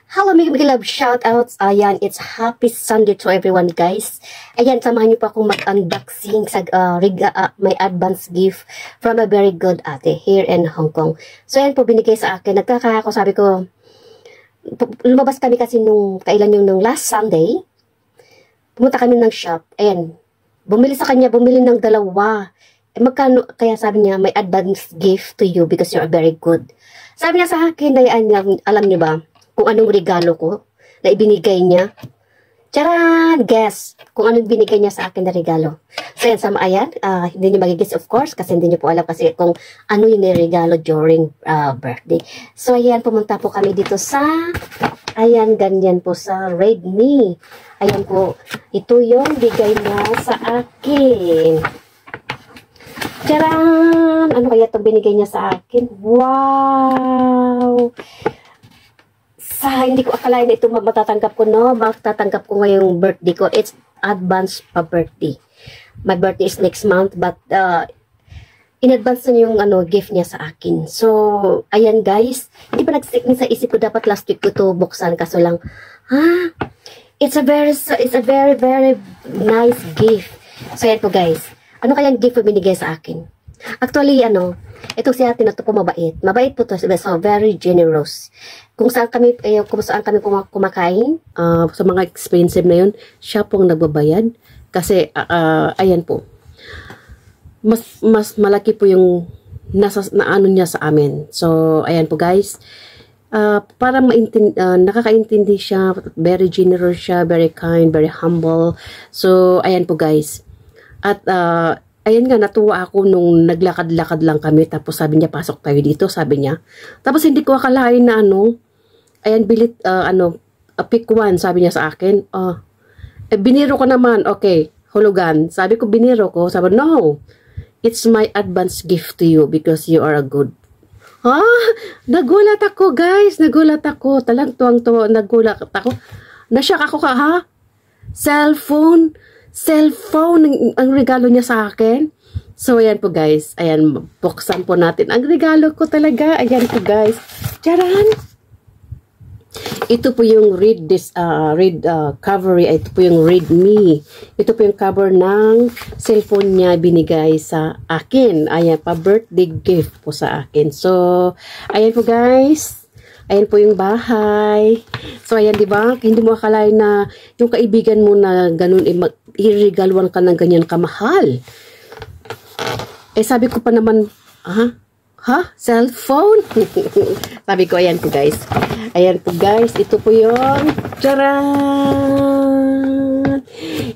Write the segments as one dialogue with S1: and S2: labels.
S1: Hello, Mega Love shoutouts. Ayan, it's happy Sunday to everyone, guys. Ayan, samahan niyo pa akong mag-unboxing sa may advance gift from a very good ate here in Hong Kong. So, ayan po, binigay sa akin. Nagkaka ako, sabi ko, lumabas kami kasi kailan nung last Sunday. Pumunta kami ng shop. Ayan, bumili ng dalawa. Magkano, kaya sabi niya, may advance gift to you because you're very good. Sabi niya sa akin, alam niyo ba, kung anong regalo ko na ibinigay niya. Charan! Guess kung anong binigay niya sa akin na regalo. So yan, ayan, hindi niyo magigess of course kasi hindi niyo po alam kasi kung ano yung regalo during birthday. So ayan, pumunta po kami dito sa, ayan, ganyan po sa Redmi. Ayan po, ito yung bigay niya sa akin. Charan! Ano kaya itong binigay niya sa akin? Wow! Hindi ko akalain na ito matatanggap ko, no? Matatanggap ko ngayong birthday ko. It's advance pa birthday. My birthday is next month, but in advance na yung gift niya sa akin. So, ayan guys. Hindi pa nag-stick sa isip ko. Dapat last week ko ito buksan. Kaso lang, it's a very nice gift. So, ayan po guys. Ano kayang gift na binigay sa akin? Actually, itong si ate na ito po mabait. Mabait po to. So, very generous. Kung saan kami kumakain, sa mga expensive na yun, siya pong nagbabayad. Kasi, ayan po. Mas malaki po yung naano niya sa amin. So, ayan po guys. Para nakakaintindi siya, very generous siya, very kind, very humble. So, ayan po guys. At, ayan nga, natuwa ako nung naglakad-lakad lang kami. Tapos sabi niya, pasok tayo dito, sabi niya. Tapos hindi ko akalain na ayan, bilit, pick one, sabi niya sa akin. Biniro ko naman, okay, hulugan. Sabi ko, biniro ko. Sabi, no, it's my advance gift to you because you are a good. Nagulat ako, guys. Nagulat ako. Talang tuwang-tuwa, nagulat ako. Nashock ako Cellphone ang regalo niya sa akin. So, ayan po guys. Ayan, buksan po natin ang regalo ko talaga. Ayan po guys. Charan! Ito po yung cover. Ito po yung Redmi. Ito po yung cover ng cellphone niya binigay sa akin. Ayan, pa-birthday gift po sa akin. So, ayan po guys. Ayan po yung bahay. So, ayan, di ba? Hindi mo akalain na yung kaibigan mo na ganun, irigaluan ka ng ganyan kamahal. Sabi ko pa naman, cellphone? Sabi ko, ayan po guys. Ayan po guys, ito po yung, charan!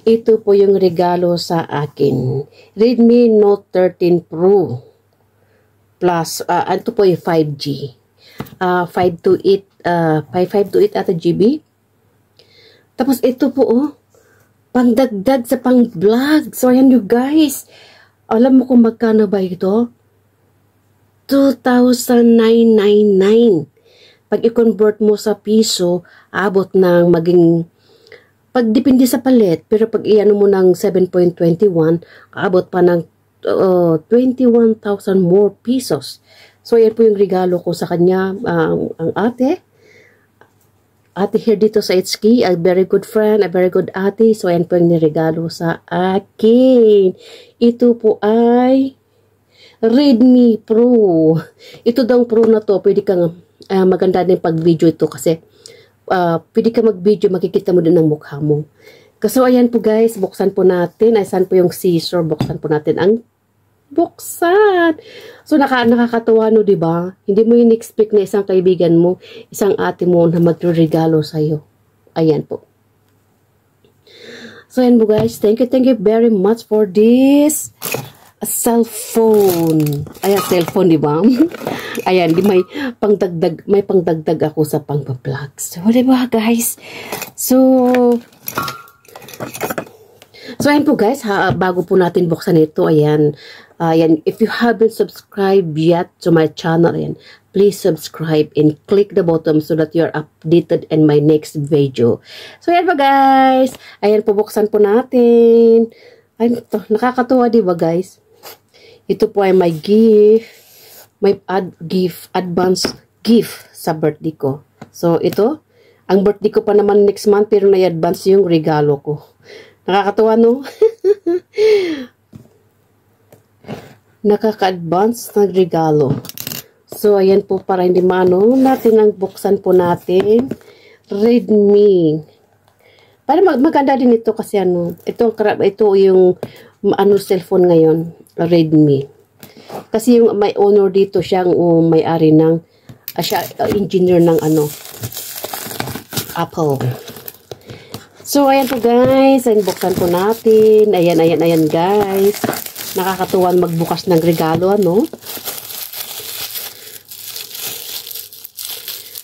S1: Ito po yung regalo sa akin. Redmi Note 13 Pro Plus, ito po yung 5G. 528 ata GB. Tapos ito po, pangdagdag sa pang-vlog. So, ayan you guys. Alam mo kung magkano ba ito? 2,999. Pag i-convert mo sa piso, abot ng maging, pagdepende sa palit, pero pag i-ano mo ng 7.21, abot pa ng 21,000 more pesos. So, yan po yung regalo ko sa kanya, ang ate. Ate here dito sa HK, a very good friend, a very good ate. So, yan po yung niregalo sa akin. Ito po ay Redmi Pro. Ito daw Pro na to, pwede kang maganda din pag-video ito kasi pwede ka mag-video, makikita mo din ang mukha mo. So, ayan po guys, buksan po natin. Ayan po yung scissor, buksan po natin ang buksan. So, nakakatawa no, diba? Hindi mo in-expect na isang kaibigan mo, isang ate mo na magre-regalo sa'yo. Ayan po. So, ayan po guys. Thank you very much for this cellphone. Ayan, cellphone, diba? Ayan, may pangdagdag ako sa pang-vlog. So, diba guys? So, ayan po guys, bago po natin buksan ito, ayan, if you haven't subscribed yet to my channel, ayan, please subscribe and click the button so that you're updated in my next video. So, ayan po guys, ayan po, buksan po natin. Ayan, ito, nakakatuwa diba guys? Ito po ay my gift, advance gift sa birthday ko. So, ito,
S2: Ang birthday ko pa naman next month, pero na-advance yung regalo ko. Nakakatuwa, no? Nakaka-advance ng regalo. So, ayan po, para hindi maano natin ang buksan po natin. Redmi. Para maganda din ito kasi ano, ito yung cellphone ngayon, Redmi. Kasi yung may owner dito, siyang may-ari ng, siya engineer ng Apple. So, ayan po guys, buksan po natin. Ayan guys. Nakakatuwan magbukas ng regalo, ano?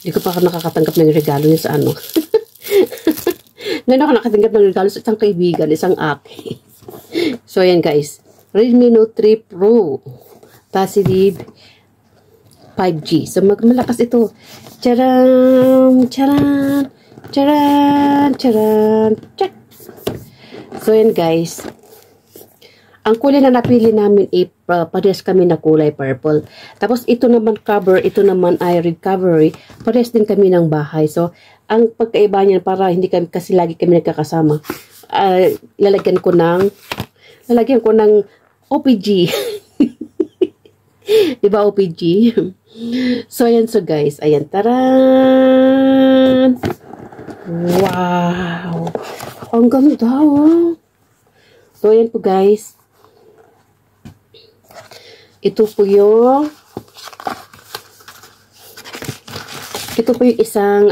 S2: Hindi ko pa ako nakakatanggap ng regalo niya sa ano. Ngayon ako nakatanggap ng regalo sa isang kaibigan, isang ate. So, ayan guys. Redmi Note 3 Pro. Passive 5G. So, malakas ito. Charan! Charan! Charan! Charan! Check! So, ayan guys. Ang kulay na napili namin parehas kami na kulay purple. Tapos, ito naman cover, ito naman ay recovery. Parehas din kami ng bahay. So, ang pagkaiba niyan para hindi kami, kasi lagi kami nagkakasama. Lalagyan ko ng OPG. Diba OPG? So, ayan. So, guys. Ayan. Taran! Wow! Ang ganda, oh. So, ayan po, guys. Ito po yung isang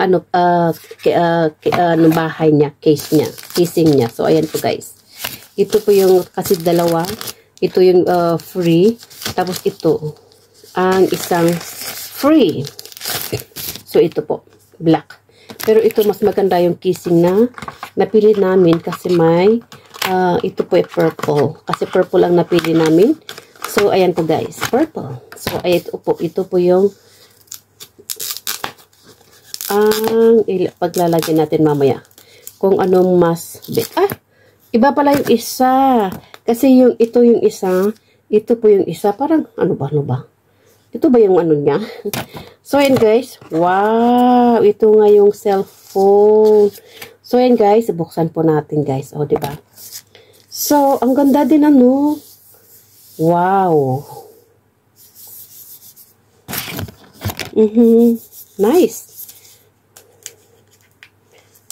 S2: bahay niya, casing niya. So, ayan po guys. Ito po yung, kasi dalawa. Ito yung free. Tapos ito, ang isang free. So, ito po, black. Pero ito, mas maganda yung casing na napili namin kasi may, ito po ay purple. Kasi purple ang napili namin. So, ayan po guys, purple. So, ito po yung paglalagyan natin mamaya. Kung anong mas iba pala yung isa. Kasi ito yung isa, ito po yung isa. Parang, ano ba? Ito ba yung ano niya? So, ayan guys. Wow! Ito nga yung cellphone. So, ayan guys. Buksan po natin guys. O, diba? So, ang ganda din ano. Wow. Nice.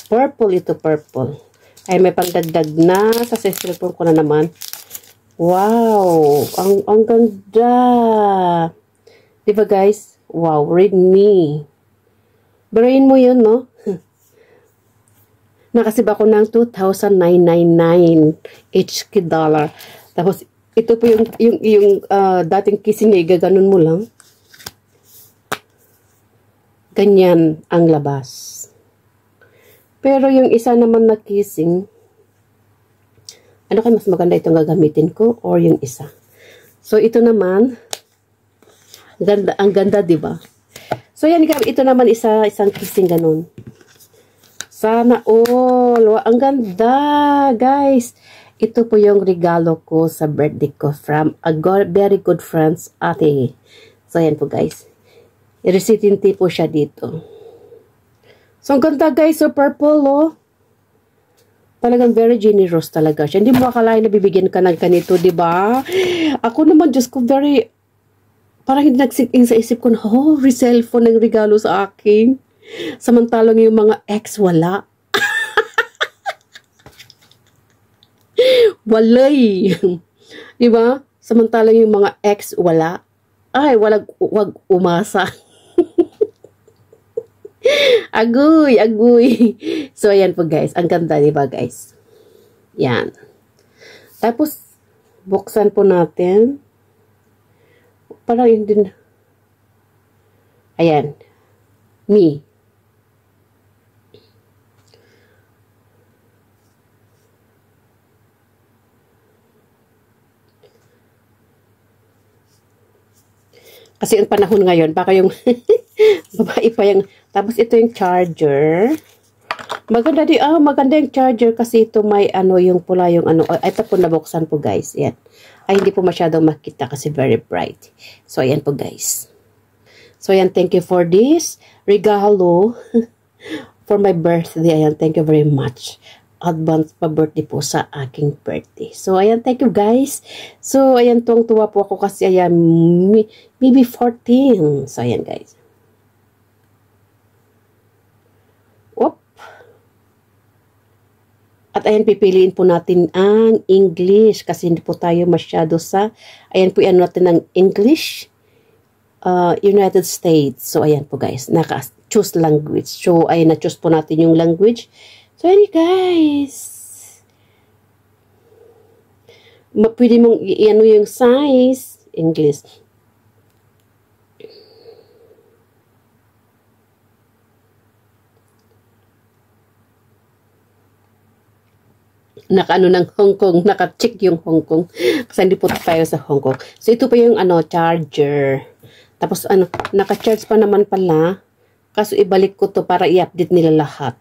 S2: Purple ito, purple. Ay, may pagdagdag na. Sa cellphone ko na naman. Wow. Ang ganda. Diba guys? Wow. Redmi. Brain mo yun, no? Nakasib ako ng $2,999 HK dollar. Tapos, ito po yung dating kissing niya, gaganon mo lang. Ganyan ang labas. Pero yung isa naman na kissing, ano kayo mas maganda itong gagamitin ko or yung isa? So, ito naman, ang ganda, diba? So, yan, ito naman isang kissing ganon. Sana all. Ang ganda, guys. Ito po yung regalo ko sa birthday ko from a very good friends, ate. So, ayan po guys. I-recitinti po siya dito. So, ang ganda guys. So, purple, oh. Talagang very generous talaga siya. Hindi mo akalain na bibigyan ka ng ganito, diba? Ako naman, Diyos ko, parang hindi nagsing sa isip ko na, cellphone ng regalo sa akin. Samantalang yung mga ex, wala. Walay. Diba? Samantalang yung mga ex, wala. Ay, wag umasa. Agoy. So, ayan po guys. Ang ganda, diba guys? Yan. Tapos, buksan po natin. Parang hindi na. Ayan. Me. Kasi yung panahon ngayon, baka yung babae pa yung, tapos ito yung charger. Maganda yung charger kasi ito may yung pula yung ito po nabuksan po guys. Yan. Ay, hindi po masyadong makita kasi very bright. So, ayan po guys. So, ayan, thank you for this regalo for my birthday. Ayan, thank you very much. Advance pa birthday po sa aking birthday. So, ayan, thank you guys. So, ayan, tuwang-tuwa po ako kasi, ayan, maybe 14. So, ayan guys. Whoop. At ayan, pipiliin po natin ang English kasi hindi po tayo masyado sa, ayan po, ano natin ng English, United States. So, ayan po guys, naka-choose language. So, ayan, na-choose po natin yung language. So, ayan guys. Pwede mong i-ano yung size. English. Naka-ano ng Hong Kong. Naka-check yung Hong Kong. Kasi hindi po tayo sa Hong Kong. So, ito pa yung ano, charger. Tapos, ano, naka-charge pa naman pala. Kaso, ibalik ko to para i-update nila lahat.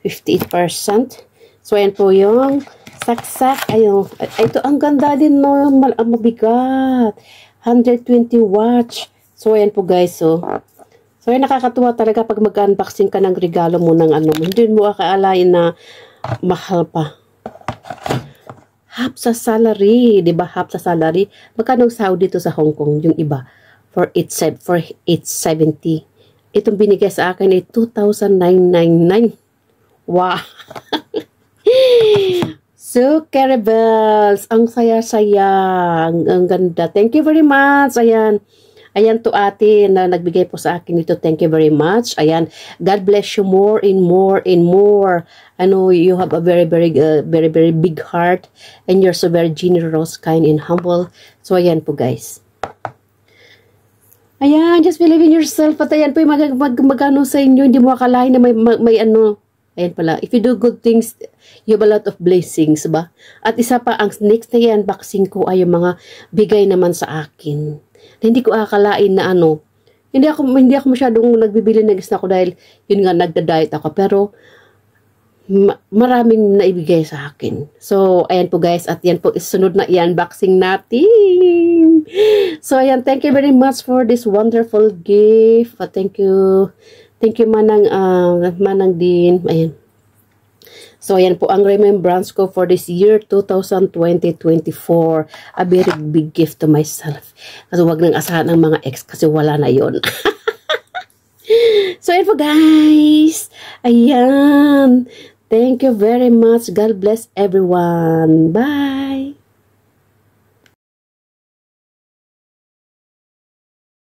S2: 58%. So, ayan po yung saksak. Ayun. Ito, ang ganda din, no? Mabigat. 120 watts. So, ayan po, guys. So, ayan, nakakatuwa talaga pag mag-unboxing ka ng regalo mo ng ano. Hindi mo akaalain na mahal pa. Half sa salary. Diba? Half sa salary. Magkano sahod dito sa Hong Kong? Yung iba. For 870. Itong binigay sa akin ay 2,999. Wow! So, Caribels, ang saya-saya, ang ganda. Thank you very much. Ayan. Ayan to ate na nagbigay po sa akin ito. Thank you very much. Ayan. God bless you more and more and more. Ano, you have a very, very big heart and you're so very generous, kind, and humble. So, ayan po guys. Ayan, just believe in yourself. At ayan po yung magano sa inyo. Hindi mo akalain na may ano. Ayan pala, if you do good things, you have a lot of blessings, ba? At isa pa, ang next na unboxing ko ay yung mga bigay naman sa akin. Na hindi ko akalain na ano, hindi ako masyadong nagbibili ng snack ko dahil yun nga, nagda-diet ako. Pero, maraming naibigay sa akin. So, ayan po guys, at yan po isunod na i-unboxing natin. So, ayan, thank you very much for this wonderful gift. Thank you. Thank you, Manang din. Ayan. So, ayan po ang remembrance ko for this year 2020-24. A very big gift to myself. Kasi wag nang asahan ang mga ex kasi wala na yon. So, ayan po guys. Ayan. Thank you very much. God bless everyone. Bye.